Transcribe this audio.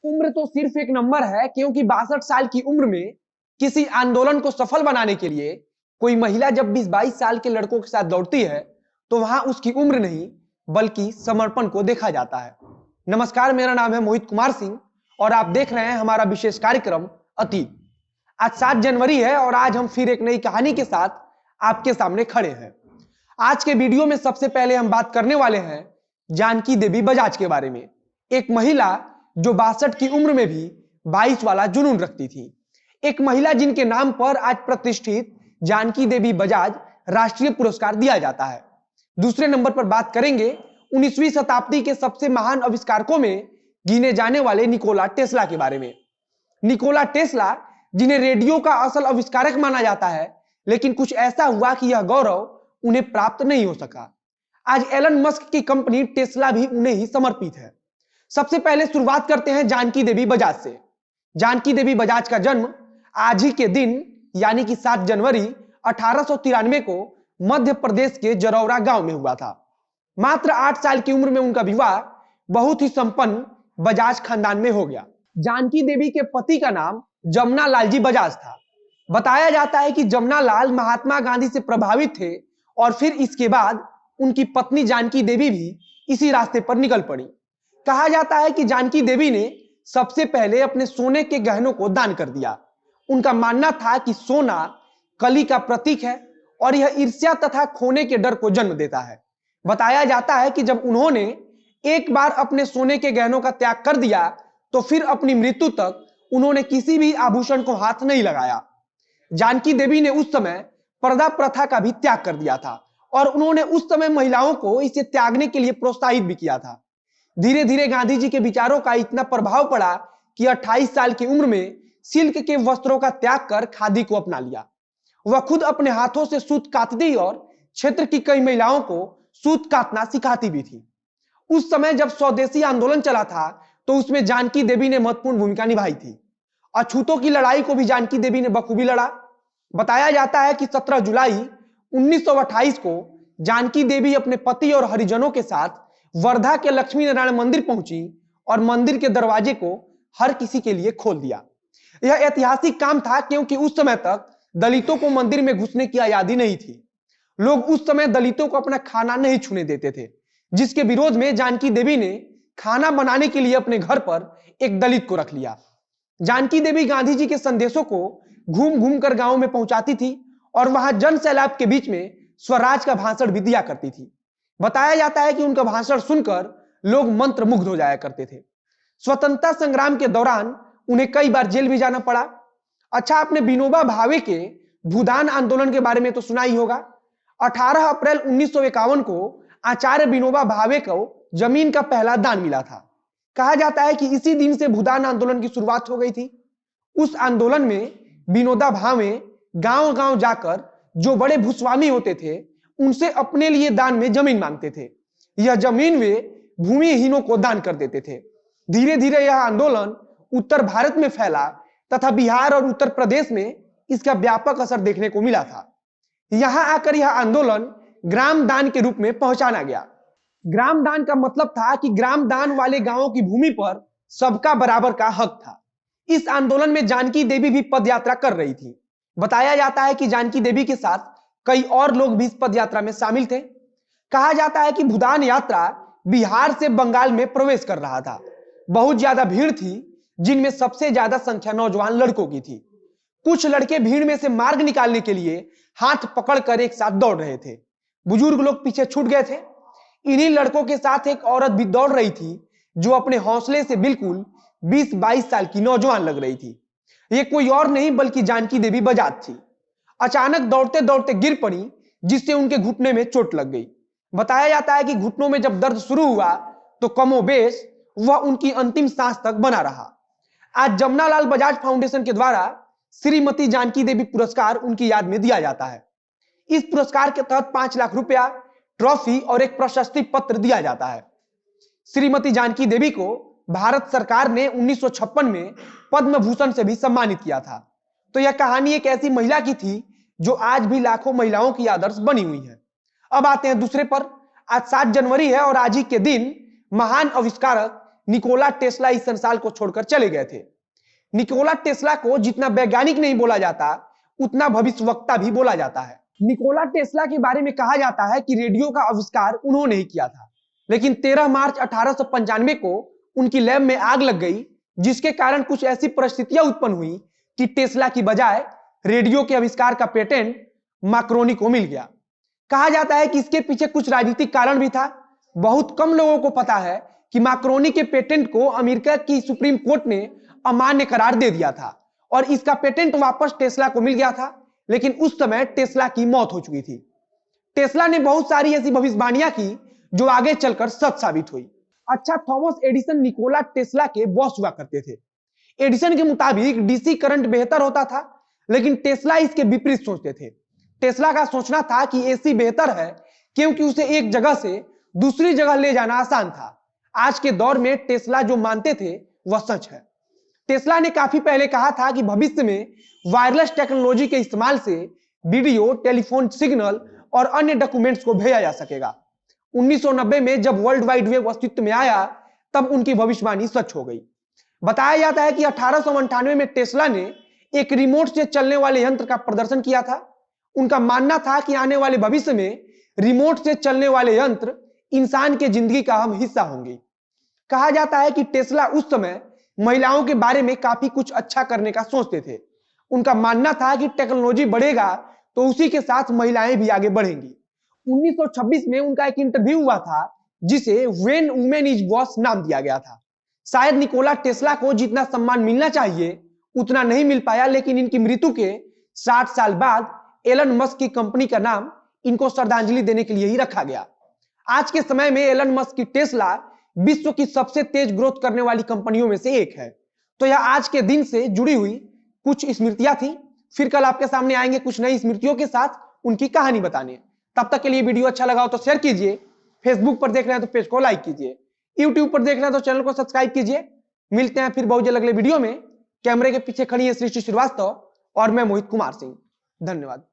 उम्र तो सिर्फ एक नंबर है, क्योंकि 62 साल की उम्र में किसी आंदोलन को सफल बनाने के लिए कोई महिला जब 20-22 साल के लड़कों के साथ दौड़ती है तो वहां उसकी उम्र नहीं बल्कि समर्पण को देखा जाता है। नमस्कार, मेरा नाम है मोहित कुमार सिंह और आप देख रहे हैं हमारा विशेष कार्यक्रम अतीत। आज 7 जनवरी है और आज हम फिर एक नई कहानी के साथ आपके सामने खड़े हैं। आज के वीडियो में सबसे पहले हम बात करने वाले हैं जानकी देवी बजाज के बारे में। एक महिला जो 62 की उम्र में भी 22 वाला जुनून रखती थी। एक महिला जिनके नाम पर आज प्रतिष्ठित जानकी देवी बजाज राष्ट्रीय पुरस्कार दिया जाता है। दूसरे नंबर पर बात करेंगे 19वीं शताब्दी के सबसे महान आविष्कारकों में गिने जाने वाले निकोला टेस्ला के बारे में। निकोला टेस्ला, जिन्हें रेडियो का असल आविष्कारक माना जाता है, लेकिन कुछ ऐसा हुआ कि यह गौरव उन्हें प्राप्त नहीं हो सका। आज एलन मस्क की कंपनी टेस्ला भी उन्हें ही समर्पित है। सबसे पहले शुरुआत करते हैं जानकी देवी बजाज से। जानकी देवी बजाज का जन्म आज ही के दिन यानी कि 7 जनवरी 1893 को मध्य प्रदेश के जरौरा गांव में हुआ था। मात्र 8 साल की उम्र में उनका विवाह बहुत ही संपन्न बजाज खानदान में हो गया। जानकी देवी के पति का नाम जमुना लाल जी बजाज था। बताया जाता है कि जमुना लाल महात्मा गांधी से प्रभावित थे और फिर इसके बाद उनकी पत्नी जानकी देवी भी इसी रास्ते पर निकल पड़ी। कहा जाता है कि जानकी देवी ने सबसे पहले अपने सोने के गहनों को दान कर दिया। उनका मानना था कि सोना कली का प्रतीक है और यह ईर्ष्या तथा खोने के डर को जन्म देता है। बताया जाता है कि जब उन्होंने एक बार अपने सोने के गहनों का त्याग कर दिया तो फिर अपनी मृत्यु तक उन्होंने किसी भी आभूषण को हाथ नहीं लगाया। जानकी देवी ने उस समय पर्दा प्रथा का भी त्याग कर दिया था और उन्होंने उस समय महिलाओं को इसे त्यागने के लिए प्रोत्साहित भी किया था। धीरे धीरे गांधी जी के विचारों का इतना प्रभाव पड़ा कि 28 साल की उम्र में सिल्क के वस्त्रों का त्याग कर खादी को अपना लिया। वह खुद अपने हाथों से सूत कातती और क्षेत्र की कई महिलाओं को सूत काटना सिखाती भी थी। उस समय जब स्वदेशी आंदोलन चला था तो उसमें जानकी देवी ने महत्वपूर्ण भूमिका निभाई थी। अछूतों की लड़ाई को भी जानकी देवी ने बखूबी लड़ा। बताया जाता है कि 17 जुलाई 1928 को जानकी देवी अपने पति और हरिजनों के साथ वर्धा के लक्ष्मी नारायण मंदिर पहुंची और मंदिर के दरवाजे को हर किसी के लिए खोल दिया। यह ऐतिहासिक काम था क्योंकि उस समय तक दलितों को मंदिर में घुसने की आजादी नहीं थी। लोग उस समय दलितों को अपना खाना नहीं छूने देते थे, जिसके विरोध में जानकी देवी ने खाना बनाने के लिए अपने घर पर एक दलित को रख लिया। जानकी देवी गांधी जी के संदेशों को घूम घूम कर गांव में पहुंचाती थी और वहां जन सैलाब के बीच में स्वराज का भाषण भी दिया करती थी। बताया जाता है कि उनका भाषण सुनकर लोग मंत्र मुग्ध हो जाया करते थे। स्वतंत्रता संग्राम के दौरान उन्हें कई बार जेल भी जाना पड़ा। अच्छा, आपने विनोबा भावे के भूदान आंदोलन के बारे में तो सुना ही होगा। 18 अप्रैल 1951 को आचार्य विनोबा भावे को जमीन का पहला दान मिला था। कहा जाता है कि इसी दिन से भूदान आंदोलन की शुरुआत हो गई थी। उस आंदोलन में विनोबा भावे गांव गांव जाकर जो बड़े भूस्वामी होते थे उनसे अपने लिए दान में जमीन मांगते थे। यह जमीन वे भूमिहीनों को दान कर देते थे। धीरे धीरे यह आंदोलन उत्तर भारत में फैला तथा बिहार और उत्तर प्रदेश में इसका व्यापक असर देखने को मिला था। यहां आकर यह आंदोलन ग्राम दान के रूप में पहचाना गया। ग्राम दान का मतलब था कि ग्राम दान वाले गांवों की भूमि पर सबका बराबर का हक था। इस आंदोलन में जानकी देवी भी पदयात्रा कर रही थी। बताया जाता है कि जानकी देवी के साथ कई और लोग भी इस पदयात्रा में शामिल थे। कहा जाता है कि भूदान यात्रा बिहार से बंगाल में प्रवेश कर रहा था। बहुत ज्यादा भीड़ थी, जिनमें सबसे ज्यादा संख्या नौजवान लड़कों की थी। कुछ लड़के भीड़ में से मार्ग निकालने के लिए हाथ पकड़कर एक साथ दौड़ रहे थे। बुजुर्ग लोग पीछे छूट गए थे। इन्हीं लड़कों के साथ एक औरत भी दौड़ रही थी जो अपने हौसले से बिल्कुल 20-22 साल की नौजवान लग रही थी। ये कोई और नहीं बल्कि जानकी देवी बजाज थी। अचानक दौड़ते दौड़ते गिर पड़ी, जिससे उनके घुटने में चोट लग गई। बताया जाता है कि घुटनों में जब दर्द शुरू हुआ तो कमोबेश वह उनकी अंतिम सांस तक बना रहा। आज जमुना लाल बजाज फाउंडेशन के द्वारा श्रीमती जानकी देवी पुरस्कार उनकी याद में दिया जाता है। इस पुरस्कार के तहत 5 लाख रुपया, ट्रॉफी और एक प्रशस्ति पत्र दिया जाता है। श्रीमती जानकी देवी को भारत सरकार ने 1956 में पद्म भूषण से भी सम्मानित किया था। तो यह कहानी एक ऐसी महिला की थी जो आज भी लाखों महिलाओं की आदर्श बनी हुई है। अब आते हैं दूसरे पर। आज 7 जनवरी है और आज ही के दिन महान आविष्कारक निकोला टेस्ला इस संसार को छोड़कर चले गए थे। निकोला टेस्ला को जितना वैज्ञानिक नहीं बोला जाता, उतना भविष्यवक्ता भी बोला जाता है। निकोला टेस्ला के बारे में कहा जाता है कि रेडियो का आविष्कार उन्होंने ही किया था, लेकिन 13 मार्च 1895 को उनकी लैब में आग लग गई, जिसके कारण कुछ ऐसी परिस्थितियां उत्पन्न हुई कि टेस्ला की बजाय रेडियो के आविष्कार का पेटेंट मार्कोनी को मिल गया। कहा जाता है कि इसके पीछे कुछ राजनीतिक कारण भी था। बहुत कम लोगों को पता है कि मार्कोनी के पेटेंट को अमेरिका की सुप्रीम कोर्ट ने अमान्य करार दे दिया था और इसका पेटेंट वापस टेस्ला को मिल गया था, लेकिन उस समय टेस्ला की मौत हो चुकी थी। टेस्ला ने बहुत सारी ऐसी भविष्यवाणियां की जो आगे चलकर सच साबित हुई। अच्छा, थॉमस एडिसन निकोला टेस्ला के बॉस हुआ करते थे। एडिसन के मुताबिक डीसी करंट बेहतर होता था, लेकिन टेस्ला इसके विपरीत सोचते थे। टेस्ला का सोचना था कि एसी बेहतर है, क्योंकि उसे एक जगह से दूसरी जगह ले जाना आसान था। आज के दौर में टेस्ला जो मानते थे वह सच है। टेस्ला ने काफी पहले कहा था कि भविष्य में वायरलेस टेक्नोलॉजी के इस्तेमाल से वीडियो, टेलीफोन सिग्नल और अन्य डॉक्यूमेंट्स को भेजा जा सकेगा। 1990 में जब वर्ल्ड वाइड वेब अस्तित्व में आया, तब उनकी भविष्यवाणी सच हो गई। बताया जाता है कि 1898 में टेस्ला ने एक रिमोट से चलने वाले यंत्र का प्रदर्शन किया था। उनका मानना था कि आने वाले भविष्य में रिमोट से चलने वाले यंत्र इंसान के जिंदगी का अहम हिस्सा होंगे। कहा जाता है कि टेस्ला उस समय महिलाओं के बारे में काफी कुछ अच्छा करने का सोचते थे। उनका मानना था कि टेक्नोलॉजी बढ़ेगा तो उसी के साथ महिलाएं भी आगे बढ़ेंगी। 1926 में उनका एक इंटरव्यू हुआ था, जिसे व्हेन वुमेन इज बॉस नाम दिया गया था। शायद निकोला टेस्ला को जितना सम्मान मिलना चाहिए उतना नहीं मिल पाया, लेकिन इनकी मृत्यु के 60 साल बाद एलन मस्क की कंपनी का नाम इनको श्रद्धांजलि देने के लिए ही रखा गया। आज के समय में एलन मस्क की टेस्ला विश्व की सबसे तेज ग्रोथ करने वाली कंपनियों में से एक है। तो यह आज के दिन से जुड़ी हुई कुछ स्मृतियां थी। फिर कल आपके सामने आएंगे कुछ नई स्मृतियों के साथ उनकी कहानी बताने। तब तक के लिए वीडियो अच्छा लगा हो तो शेयर कीजिए, फेसबुक पर देख रहे हैं तो पेज को लाइक कीजिए, यूट्यूब पर देख रहे हैं तो चैनल को सब्सक्राइब कीजिए। मिलते हैं फिर बहुत जल्द अगले वीडियो में। कैमरे के पीछे खड़ी है सृष्टि श्रीवास्तव और मैं मोहित कुमार सिंह। धन्यवाद।